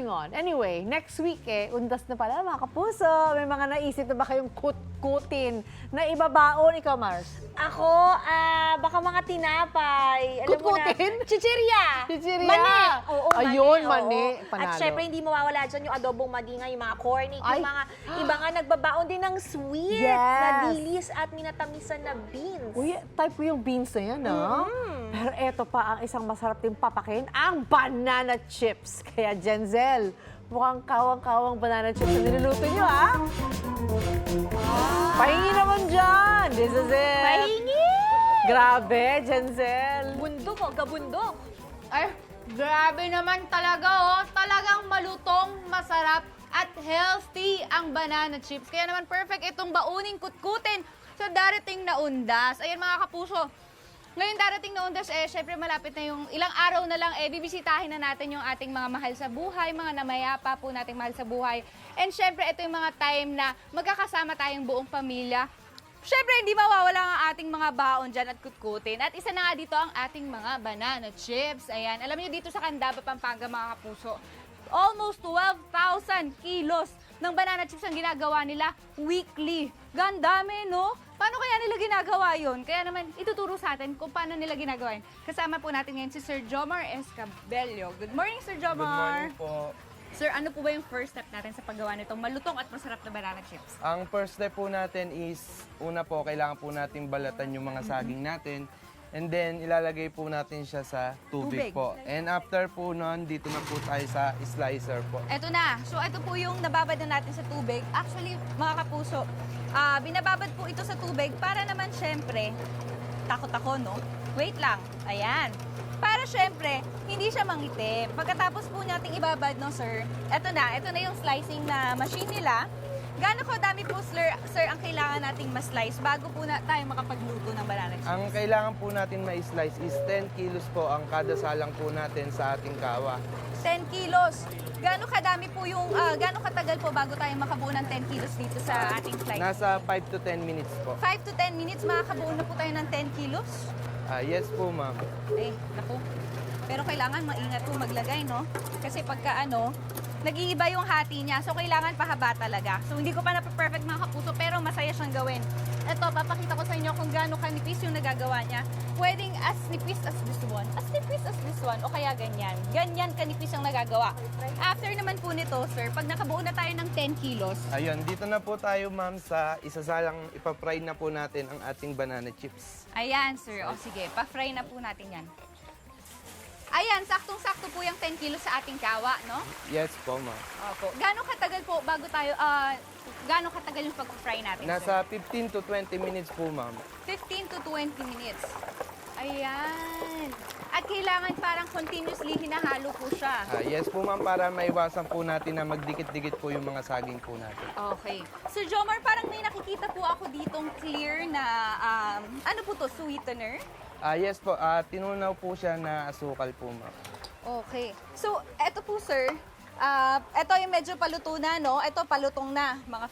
going on. Anyway, next week undas na pala mga kapuso. May mga naisip na ba kayong kutkutin na ibabaon? Ikaw, Mars? Ako, baka mga tinapay. Alam mo na, Kutkutin? chichirya. Chichirya. Mani. Oo, Ayun, oo. mani. Panalo. At syempre, hindi mawawala dyan yung adobong madingay, yung mga cornic, Ay. yung mga iba nga nagbabaon din ng sweet Yes. na dilis at minatamisan na beans. Uy, type ko yung beans na yan, ah. Pero eto pa ang isang masarap din papakin, ang banana chips. Kaya, Jenzel, mukhang kawang-kawang banana chips na niluluto nyo, ah. Pahingi naman dyan. This is it. Mahingi! Grabe, Jenzel. Bundok o, gabundok. Ay, grabe naman talaga, oh. Talagang malutong, masarap, at healthy ang banana chips. Kaya naman perfect itong bauning kutkutin sa darating na undas. Ayan mga kapuso, ngayon darating na undas, syempre malapit na yung ilang araw na lang, bibisitahin na natin yung ating mga mahal sa buhay, mga namayapa po nating mahal sa buhay. And syempre, ito yung mga time na magkakasama tayong buong pamilya. Syempre, hindi mawawala ang ating mga baon dyan at kutkutin. At isa na nga dito ang ating mga banana chips. Ayan, alam niyo dito sa Candaba, Pampanga, mga kapuso, almost 12,000 kilos ng banana chips ang ginagawa nila weekly. Gandami, no? Paano kaya nila ginagawa yun? Kaya naman, ituturo sa atin kung paano nila ginagawa yun. Kasama po natin ngayon si Sir Jomar Escabello. Good morning, Sir Good Jomar. morning po. Sir, ano po ba yung first step natin sa paggawa nitong malutong at masarap na banana chips? Ang first step po natin is, una po, kailangan po natin balatan yung mga saging natin. And then, ilalagay po natin siya sa tubig Tubig. po. And after po nun, dito na po tayo sa slicer po. Eto na. So, ito po yung nababad na natin sa tubig. Actually, mga kapuso, binababad po ito sa tubig para naman syempre, takot ako, no? Wait lang. Ayan. Para syempre, hindi siya mangitim. Pagkatapos po nating ibabad, no, sir, ito na yung slicing na machine nila. Gaano ko dami po, sir, ang kailangan nating ma-slice bago po na tayo makapagluto ng banana chips? Ang kailangan po natin ma-slice is 10 kilos po ang kada salang po natin sa ating kawa. 10 kilos. Gaano kadami po yung, gaano katagal po bago tayo makabuo ng 10 kilos dito sa ating slice? Nasa 5 to 10 minutes po. 5 to 10 minutes, makakabuo na po tayo ng 10 kilos? Yes po, ma'am. Naku. Pero kailangan maingat po maglagay, no? Kasi pagka nag-iiba yung hati niya. So, kailangan pahaba talaga. So, hindi ko pa na-perfect mga kapuso, pero masaya siyang gawin. Ito, papakita ko sa inyo kung gaano kanipis yung nagagawa niya. Pwedeng as nipis as this one. As nipis as this one. O kaya ganyan. Ganyan kanipis yung nagagawa. After naman po nito, sir, pag nakabuo na tayo ng 10 kilos, Ayun, dito na po tayo, ma'am, sa isasalang ipapry na po natin ang ating banana chips. ayan, sir. O sige, pa-fry na po natin yan. Ayan, saktong-sakto po yung 10 kilos sa ating kawa, no? Yes po, ma'am. Opo. Gaano katagal po bago tayo, gaano katagal yung pag-fry natin, sir? Nasa 15 to 20 minutes po, ma'am. 15 to 20 minutes. Ayan. At kailangan parang continuously hinahalo po siya. Yes po, ma'am, para maiwasan po natin na magdikit-dikit po yung mga saging po natin. Okay. Sir Jomar, parang may nakikita po ako ditong clear na, ano po to, sweetener? Yes po, tinunaw po siya na asukal po, ma'am. Okay. So, eto po, sir. Eto yung medyo paluto na, no? Eto palutong na, mga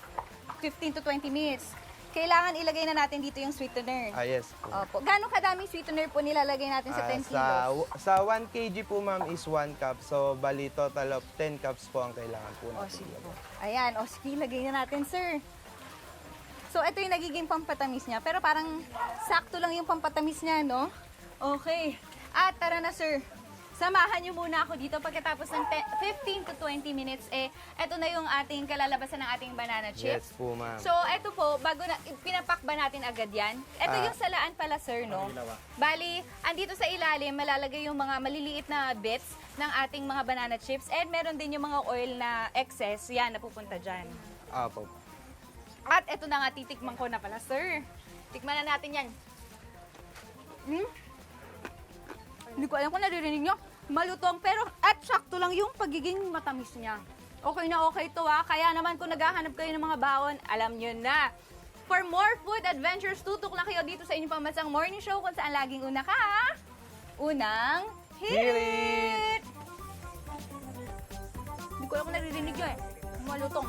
15 to 20 minutes. Kailangan ilagay na natin dito yung sweetener. Yes po. Opo. Gano'ng kadaming sweetener po nilalagay natin sa 10 kilos? Sa 1 kg po, ma'am, is 1 cup. So, bali total of 10 cups po ang kailangan po O, natin. sige po. Ayan, o sige, lagay na natin, sir. So, ito yung nagiging pampatamis niya. Pero parang sakto lang yung pampatamis niya, no? Okay. At tara na, sir. Samahan niyo muna ako dito pagkatapos ng 15 to 20 minutes, eto na yung ating kalalabasan ng ating banana chips. Yes po, ma'am. So, eto po, bago na, pinapak ba natin agad yan? Eto yung salaan pala, sir, no? Bali, andito sa ilalim, malalagay yung mga maliliit na bits ng ating mga banana chips. And meron din yung mga oil na excess, yan, napupunta dyan. Apo. At eto na nga, titikman ko na pala, sir. Tikman na natin yan. Hindi ko alam kung naririnig nyo. Malutong, pero at sakto lang yung pagiging matamis niya. Okay na okay to Kaya naman kung naghahanap kayo ng mga baon, alam nyo na. For more food adventures, tutok lang kayo dito sa inyong pamansang morning show kung saan laging una ka. Unang hirit! Hindi ko alam kung naririnig nyo malutong.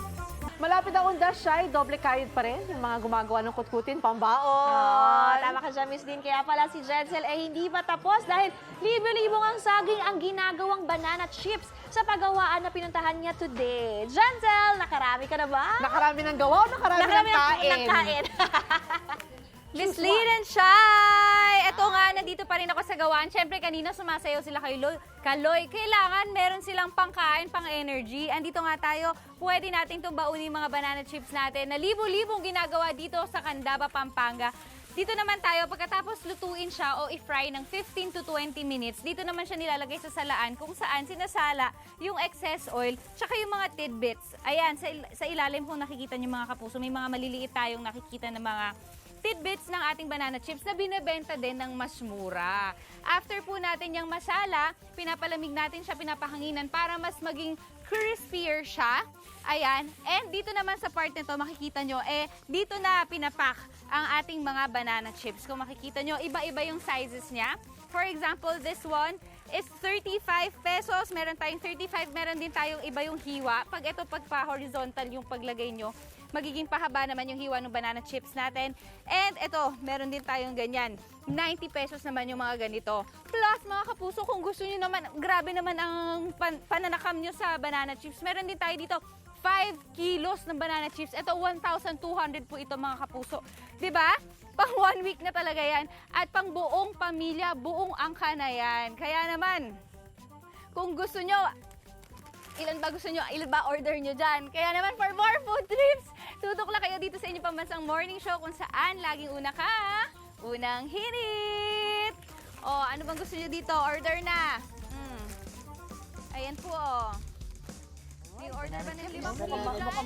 Malapit ang undas, Shai, doble kayod pa rin yung mga gumagawa ng kutkutin, pambaon. Oo, tama ka dyan, Miss Din. Kaya pala si Jenzel hindi pa tapos dahil libo-libong ang saging ang ginagawang banana chips sa pagawaan na pinuntahan niya today. Jenzel, nakarami ka na ba? Nakarami ng gawa o nakarami ng kain? ng kain. Miss Lynn and Shai! Ito nga, nandito pa rin ako sa gawaan. Siyempre, kanina sumasayaw sila kay Kaloy. Kailangan meron silang pangkain, pang-energy. Andito nga tayo, pwede natin itong baunin mga banana chips natin na libo-libong ginagawa dito sa Candaba, Pampanga. Dito naman tayo, pagkatapos lutuin siya o i-fry ng 15 to 20 minutes, dito naman siya nilalagay sa salaan kung saan sinasala yung excess oil tsaka yung mga tidbits. Ayan, sa ilalim kung nakikita niyo mga kapuso, may mga maliliit tayong nakikita na mga tidbits ng ating banana chips na binebenta din ng mas mura. After po natin yung masala, pinapalamig natin siya, pinapahanginan para mas maging crispier siya. Ayan. And dito naman sa part nito, makikita nyo, dito na pinapak ang ating mga banana chips. Kung makikita nyo, iba-iba yung sizes niya. For example, this one is 35 pesos. Meron tayong 35, meron din tayong iba yung hiwa. Pag ito, pagpa-horizontal yung paglagay nyo, magiging pahaba naman yung hiwa ng banana chips natin. And ito, meron din tayong ganyan. 90 pesos naman yung mga ganito. Plus, mga kapuso, kung gusto nyo naman, grabe naman ang pananakam nyo sa banana chips. Meron din tayo dito, 5 kilos ng banana chips. Ito, 1,200 po ito mga kapuso. 'Di ba? Pang 1 week na talaga yan. At pang buong pamilya, buong angka na yan. Kaya naman, kung gusto nyo, ilan ba order nyo dyan? Kaya naman, for more food trips, tutok lang kayo dito sa inyong pambansang morning show kung saan laging una ka, unang hinit. O, ano bang gusto nyo dito? Order na. Ayan po, o. Yung order ba ng 5 kilo?